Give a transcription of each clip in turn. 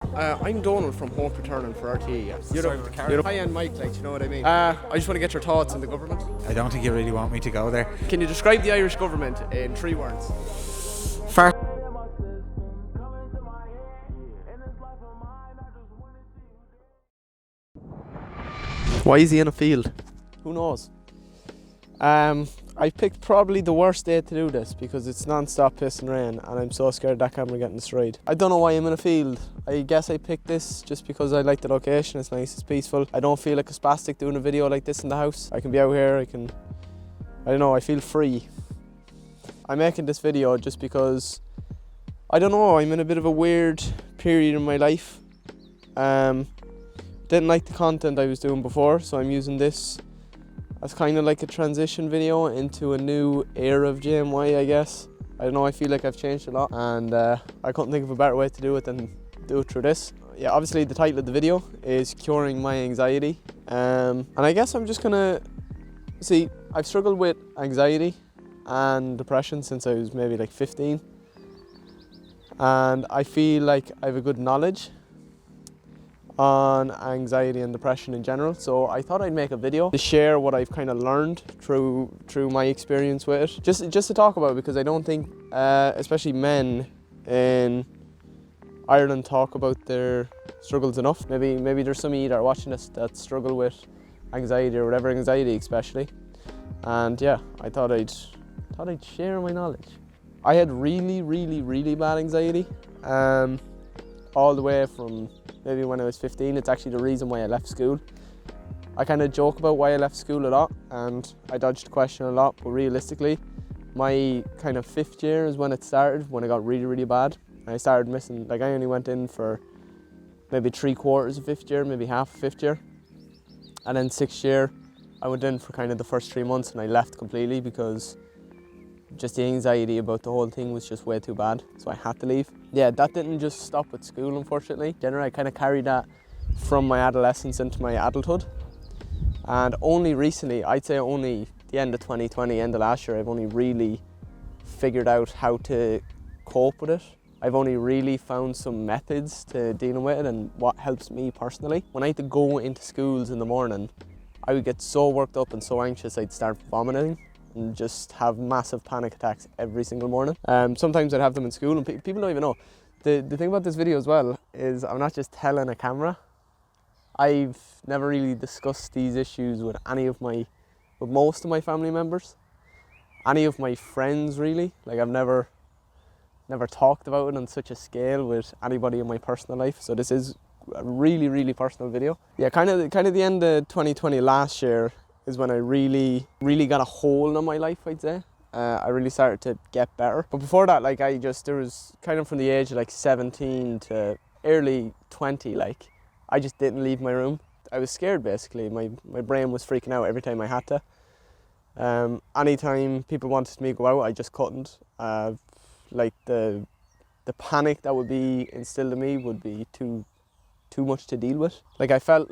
I'm Donald from Hope Returning for RTE. Yeah. Sorry, with the car. High-end mic, like, you know what I mean? I just want to get your thoughts on the government. I don't think you really want me to go there. Can you describe the Irish government in 3 words? Far. Why is he in a field? Who knows? I picked probably the worst day to do this because it's non-stop piss and rain and I'm so scared that camera getting destroyed. I don't know why I'm in a field. I guess I picked this just because I like the location. It's nice, it's peaceful. I don't feel like a spastic doing a video like this in the house. I can be out here, I don't know, I feel free. I'm making this video just because, I don't know, I'm in a bit of a weird period in my life. Didn't like the content I was doing before, so I'm using this as kind of like a transition video into a new era of JMY, I guess. I don't know, I feel like I've changed a lot and I couldn't think of a better way to do it than do it through this. Yeah, obviously the title of the video is Curing My Anxiety. And I guess I'm just gonna, see, I've struggled with anxiety and depression since I was maybe like 15. And I feel like I have a good knowledge on anxiety and depression in general, so I thought I'd make a video to share what I've kind of learned through my experience with it, just to talk about it, because I don't think especially men in Ireland talk about their struggles enough. Maybe there's some of you that are watching this that struggle with anxiety or whatever, anxiety especially, and yeah, I thought I'd share my knowledge. I had really bad anxiety all the way from maybe when I was 15. It's actually the reason why I left school. I kind of joke about why I left school a lot and I dodged the question a lot, but realistically, my kind of 5th year is when it started, when it got really bad. I started missing, like I only went in for maybe 3/4 of 5th year, maybe half of 5th year. And then 6th year, I went in for kind of the first 3 months and I left completely because just the anxiety about the whole thing was just way too bad, so I had to leave. Yeah, that didn't just stop at school, unfortunately. Generally, I kind of carried that from my adolescence into my adulthood. And only recently, I'd say only the end of 2020, end of last year, I've only really figured out how to cope with it. I've only really found some methods to dealing with it and what helps me personally. When I had to go into schools in the morning, I would get so worked up and so anxious I'd start vomiting and just have massive panic attacks every single morning. Sometimes I'd have them in school and people don't even know. The thing about this video as well is I'm not just telling a camera. I've never really discussed these issues with with most of my family members. Any of my friends really. Like I've never talked about it on such a scale with anybody in my personal life. So this is a really personal video. Yeah, kind of the end of 2020 last year is when I really got a hold on my life, I'd say. I really started to get better. But before that, like there was kind of from the age of like 17 to early 20, like I just didn't leave my room. I was scared basically. My brain was freaking out every time I had to. Anytime people wanted me to go out, I just couldn't. Like the panic that would be instilled in me would be too much to deal with. Like I felt,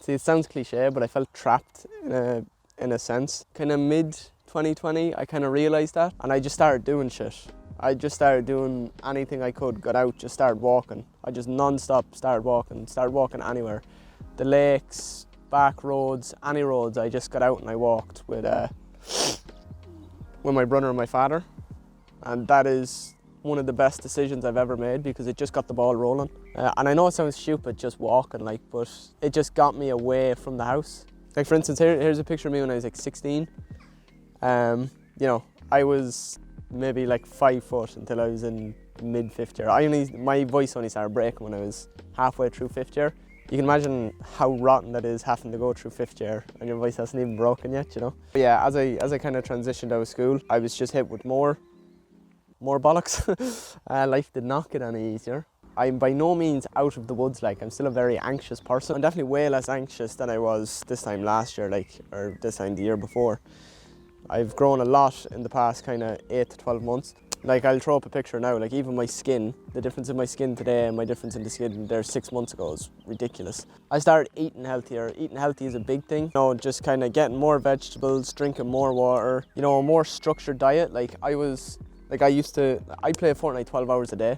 see, it sounds cliche, but I felt trapped in a sense. Kind of mid 2020, I kind of realised that, and I just started doing shit. I just started doing anything I could, got out, just started walking. I just non-stop started walking anywhere. The lakes, back roads, any roads, I just got out and I walked with my brother and my father. And that is one of the best decisions I've ever made because it just got the ball rolling. And I know it sounds stupid just walking, but it just got me away from the house. Like for instance, here's a picture of me when I was like 16. You know, I was maybe like 5 foot until I was in mid 5th year. My voice only started breaking when I was halfway through 5th year. You can imagine how rotten that is, having to go through 5th year and your voice hasn't even broken yet, you know. But yeah, as I kind of transitioned out of school, I was just hit with more bollocks. Life did not get any easier. I'm by no means out of the woods, like I'm still a very anxious person. I'm definitely way less anxious than I was this time last year, or this time the year before. I've grown a lot in the past kind of 8 to 12 months. Like I'll throw up a picture now, like even my skin, the difference in my skin today and my difference in the skin there 6 months ago is ridiculous. I started eating healthier. Eating healthy is a big thing. You know, just kind of getting more vegetables, drinking more water, you know, a more structured diet. Like I was Like I play Fortnite 12 hours a day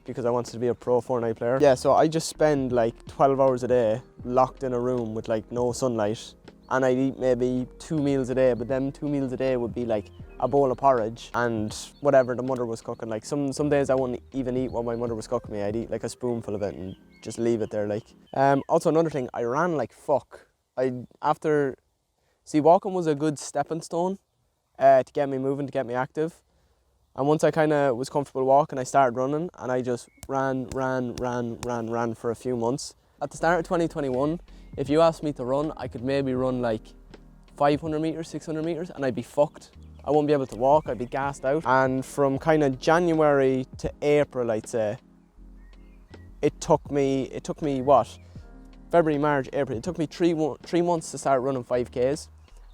because I wanted to be a pro Fortnite player. Yeah, so I just spend like 12 hours a day locked in a room with like no sunlight, and I'd eat maybe 2 meals a day, but them 2 meals a day would be like a bowl of porridge and whatever the mother was cooking. Like some days I wouldn't even eat what my mother was cooking me. I'd eat like a spoonful of it and just leave it there. Like also another thing, I ran like fuck. Walking was a good stepping stone to get me moving, to get me active. And once I kind of was comfortable walking, I started running, and I just ran for a few months. At the start of 2021, if you asked me to run, I could maybe run like 500 meters, 600 meters, and I'd be fucked. I wouldn't be able to walk, I'd be gassed out. And from kind of January to April, I'd say, it took me what? February, March, April. It took me 3 months to start running 5Ks.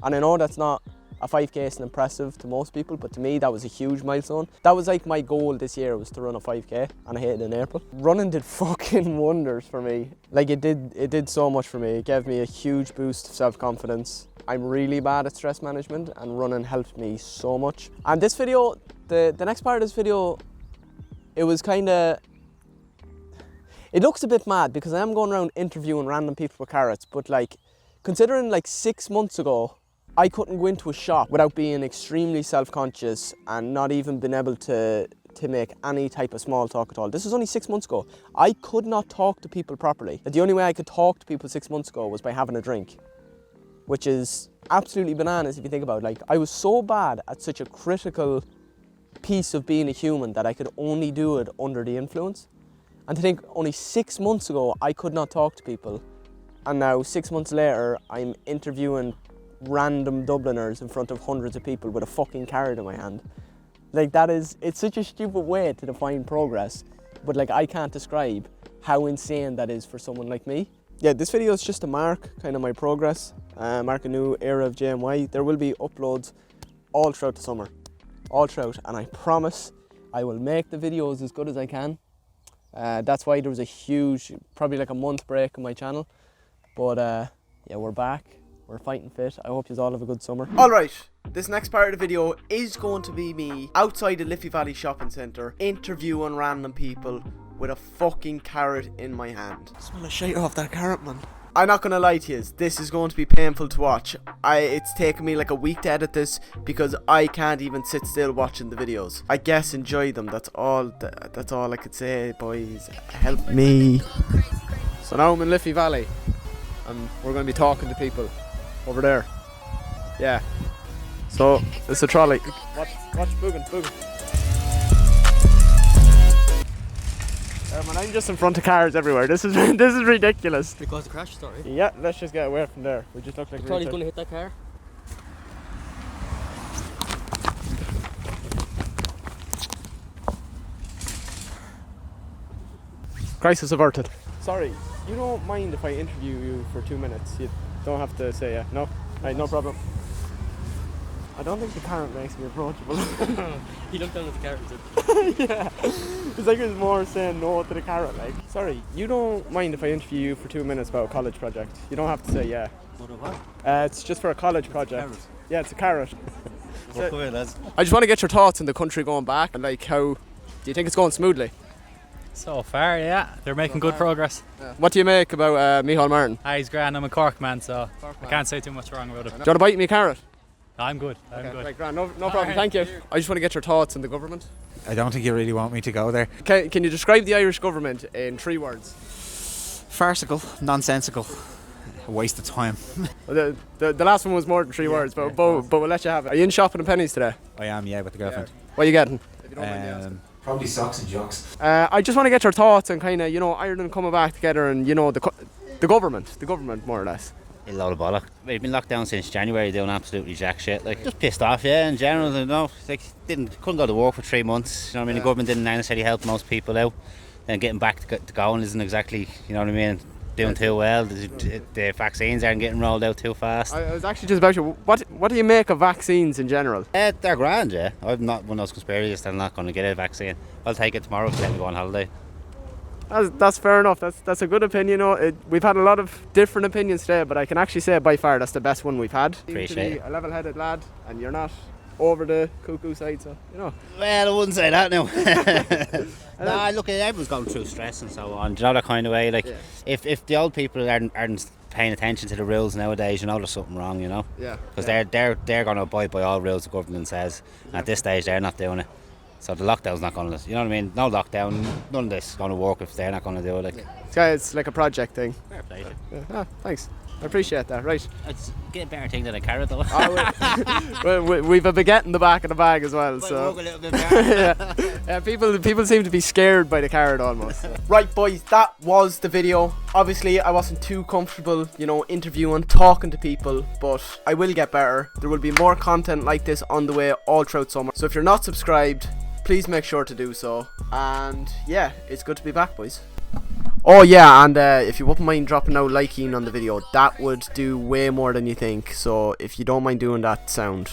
And I know that's not a 5K isn't impressive to most people, but to me that was a huge milestone. That was like my goal this year, was to run a 5K, and I hit it in April. Running did fucking wonders for me. Like it did so much for me. It gave me a huge boost of self-confidence. I'm really bad at stress management, and running helped me so much. And this video, the next part of this video, it was kinda, it looks a bit mad because I am going around interviewing random people with carrots, but like, considering like 6 months ago, I couldn't go into a shop without being extremely self-conscious and not even being able to make any type of small talk at all. This was only 6 months ago. I could not talk to people properly. The only way I could talk to people 6 months ago was by having a drink, which is absolutely bananas if you think about it. Like, I was so bad at such a critical piece of being a human that I could only do it under the influence. And to think only 6 months ago I could not talk to people, and now 6 months later I'm interviewing random Dubliners in front of hundreds of people with a fucking carrot in my hand. Like, it's such a stupid way to define progress, but like, I can't describe how insane that is for someone like me. Yeah, this video is just to mark kind of my progress, mark a new era of JMY. There will be uploads all throughout the summer, all throughout, and I promise I will make the videos as good as I can. That's why there was a huge, probably like a month break on my channel, but yeah, we're back. We're fighting fit. I hope you all have a good summer. Alright, this next part of the video is going to be me outside the Liffey Valley Shopping Centre interviewing random people with a fucking carrot in my hand. Smell a shit off that carrot, man. I'm not gonna lie to you, this is going to be painful to watch. It's taken me like a week to edit this because I can't even sit still watching the videos. I guess enjoy them, that's all I could say, boys. Help me. So now I'm in Liffey Valley and we're going to be talking to people over there. Yeah. So it's a trolley. Watch boogin. Man, I'm just in front of cars everywhere. This is ridiculous. Because the crash story. Yeah, let's just get away from there. We just look like the trolley's going to hit that car. Crisis averted. Sorry, you don't mind if I interview you for 2 minutes? You don't have to say yeah. No? Right, no problem. I don't think the carrot makes me approachable. He looked down at the carrot and said, yeah. It's like it was more saying no to the carrot, like. Sorry, you don't mind if I interview you for 2 minutes about a college project? You don't have to say yeah. What? It's just for a college project. Carrot. Yeah, it's a carrot. Walk away, lads. I just want to get your thoughts on the country going back, and like, how do you think it's going smoothly? So far, yeah, they're making good progress. Yeah. What do you make about Micheál Martin? He's grand. I'm a Cork man, so I can't say too much wrong about it. Do you want to bite me a carrot? I'm good. I'm good. Right, grand. No problem. Right. Thank you. I just want to get your thoughts on the government. I don't think you really want me to go there. Can you describe the Irish government in 3 words? Farcical, nonsensical, a waste of time. Well, the last one was more than 3 words, but we'll let you have it. Are you in shopping in pennies today? I am, yeah, with the girlfriend. What are you getting? If you don't mind me asking. Probably socks and jocks. I just want to get your thoughts on kind of, Ireland coming back together and, the government more or less. A load of bollock. We've been locked down since January, doing absolutely jack shit. Like, just pissed off, yeah, in general. Like, couldn't go to work for 3 months. You know what I mean? The government didn't necessarily help most people out. Then getting back to going isn't exactly, you know what I mean, doing too well. The vaccines aren't getting rolled out too fast. I was actually just about you. What do you make of vaccines in general? They're grand, yeah. I'm not one of those conspiracists that I'm not going to get a vaccine. I'll take it tomorrow to let me go on holiday. That's fair enough. That's a good opinion. We've had a lot of different opinions today, but I can actually say by far that's the best one we've had. Appreciate it. A level-headed lad, and you're not over the cuckoo side, so you know. Well, I wouldn't say that now. Nah, look, everyone's going through stress and so on. Do you know that kind of way? Like, Yeah. if the old people aren't paying attention to the rules nowadays, you know there's something wrong, you know. Yeah. Because they're going to abide by all rules the government says. At this stage, they're not doing it. So the lockdown's not going to, you know what I mean? No lockdown, none of this is going to work if they're not going to do it. Like, It's like a project thing. fair play to you. Yeah. Ah, thanks. I appreciate that. Right. It's a better thing than a carrot though. Well, we've a baguette in the back of the bag as well, Might so. work a little bit better. Yeah, people seem to be scared by the carrot almost. Right, boys, that was the video. Obviously, I wasn't too comfortable, you know, interviewing, talking to people, but I will get better. There will be more content like this on the way all throughout summer. So if you're not subscribed, please make sure to do so. And yeah, it's good to be back, boys. Oh yeah, and if you wouldn't mind dropping out liking on the video, that would do way more than you think. So if you don't mind doing that, sound.